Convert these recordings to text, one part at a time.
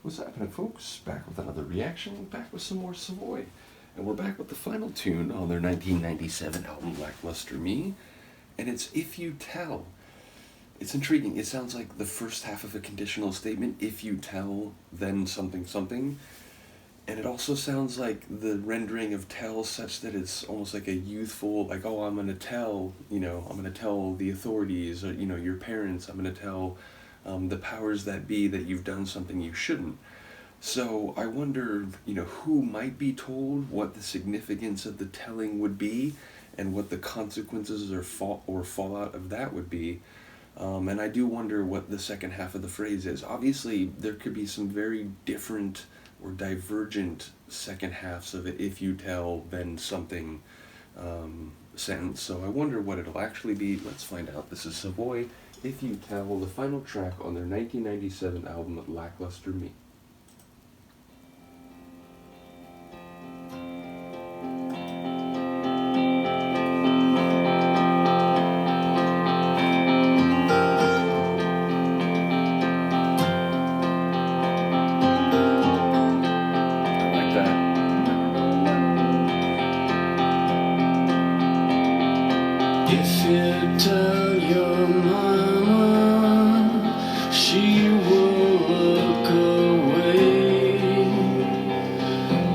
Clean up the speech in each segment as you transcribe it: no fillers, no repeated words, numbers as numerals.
What's happening, folks? Back with another reaction, back with some more Savoy. And we're back with the final tune on their 1997 album, Lackluster Me. And it's If You Tell. It's intriguing. It sounds like the first half of a conditional statement, if you tell, then something something. And it also sounds like the rendering of tell such that it's almost like a youthful, like, oh, I'm going to tell, I'm going to tell the authorities, or, your parents, I'm going to tell the powers that be that you've done something you shouldn't. So I wonder, who might be told, what the significance of the telling would be, and what the consequences or fallout of that would be. And I do wonder what the second half of the phrase is. Obviously, there could be some very different or divergent second halves of it, if you tell, then something sentence. So I wonder what it'll actually be. Let's find out. This is Savoy, If You Tell, the final track on their 1997 album, Lackluster Me. If you tell your mama, she will look away.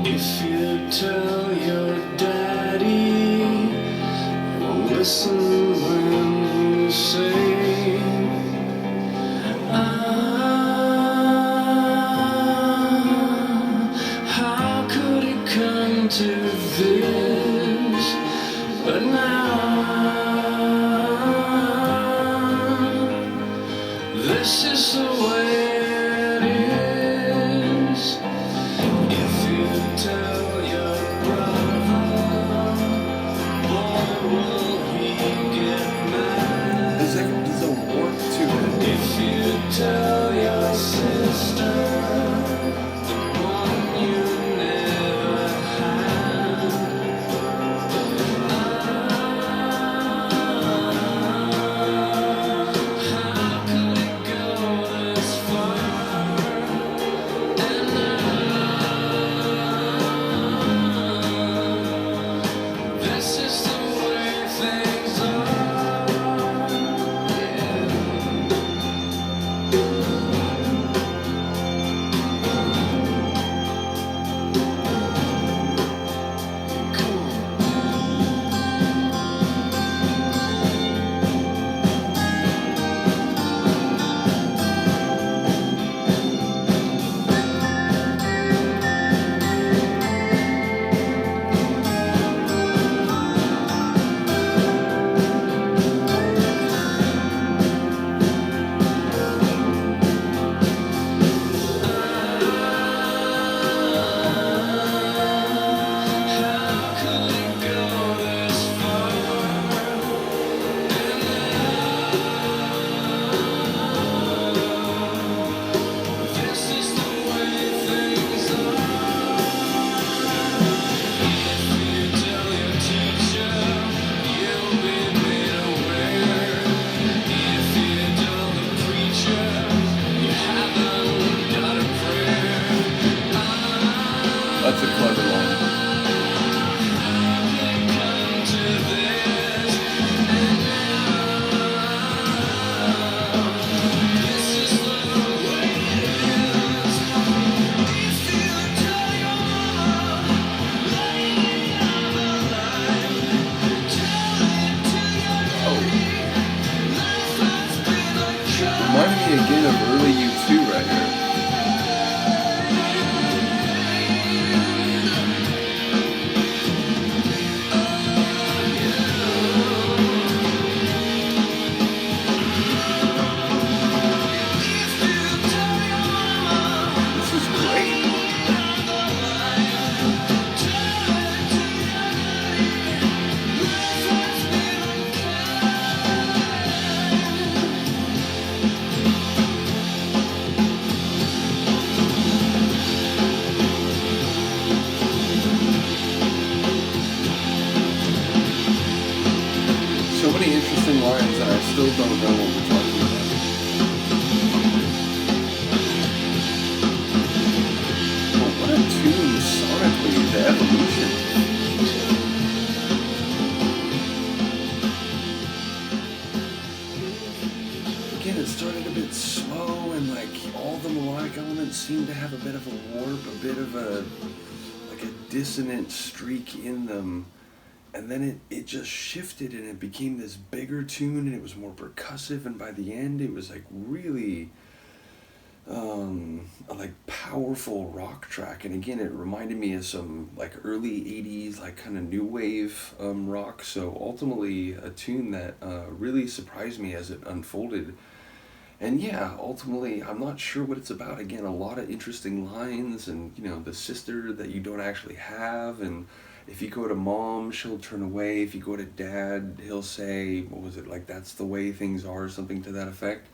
If you tell your daddy, he won't listen when you say, how could it come to this? But now this is the way it is. If you tell your brother, boy, will he get mad. There's a warmth to it. If you tell your sister, the one you never had, how could it go this far? And now, this is the way things are. That's a clever line. Reminded me again of early U2 right here. This is great. So many interesting lines that I still don't know what we're talking about. Again, it started a bit slow, and like all the melodic elements seemed to have a bit of a warp, a bit of a like a dissonant streak in them. And then it just shifted and it became this bigger tune and it was more percussive, and by the end it was like really a like powerful rock track. And again, it reminded me of some like early 80s like kind of new wave rock. So ultimately a tune that really surprised me as it unfolded. And yeah, ultimately I'm not sure what it's about. Again, a lot of interesting lines, and you know, the sister that you don't actually have, and if you go to mom, she'll turn away. If you go to dad, he'll say, what was it, like, that's the way things are, something to that effect.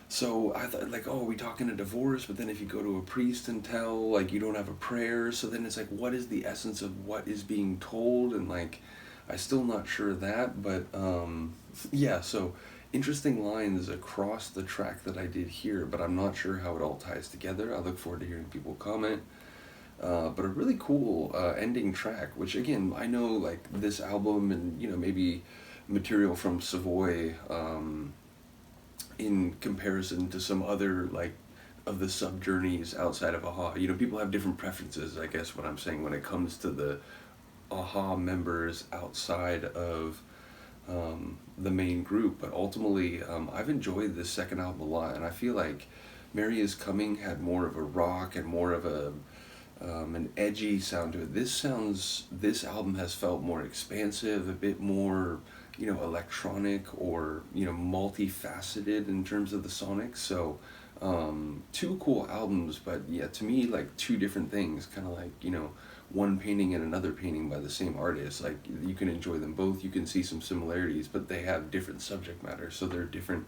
So I thought, like, oh, are we talking a divorce? But then if you go to a priest and tell, like, you don't have a prayer, so then it's like, what is the essence of what is being told? And like, I still not sure of that, but yeah, so interesting lines across the track that I did here, but I'm not sure how it all ties together. I look forward to hearing people comment. But a really cool ending track, which again, I know like this album and, you know, maybe material from Savoy, in comparison to some other like of the sub journeys outside of Aha. You know, people have different preferences, I guess what I'm saying, when it comes to the Aha members outside of the main group. But ultimately, I've enjoyed this second album a lot, and I feel like Mary Is Coming had more of a rock and more of a an edgy sound to it. This album has felt more expansive, a bit more, you know, electronic, or, you know, multifaceted in terms of the sonics. So two cool albums, but yeah, to me, like two different things, kind of like, you know, one painting and another painting by the same artist. Like, you can enjoy them both, you can see some similarities, but they have different subject matter, so they're different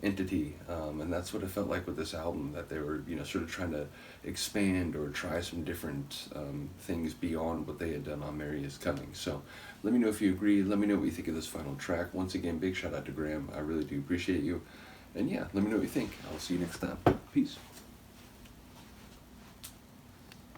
entity. And that's what it felt like with this album, that they were, you know, sort of trying to expand or try some different things beyond what they had done on Mary Is Coming. So let me know if you agree, let me know what you think of this final track. Once again, big shout out to Graham, I really do appreciate you. And yeah, let me know what you think. I'll see you next time. Peace.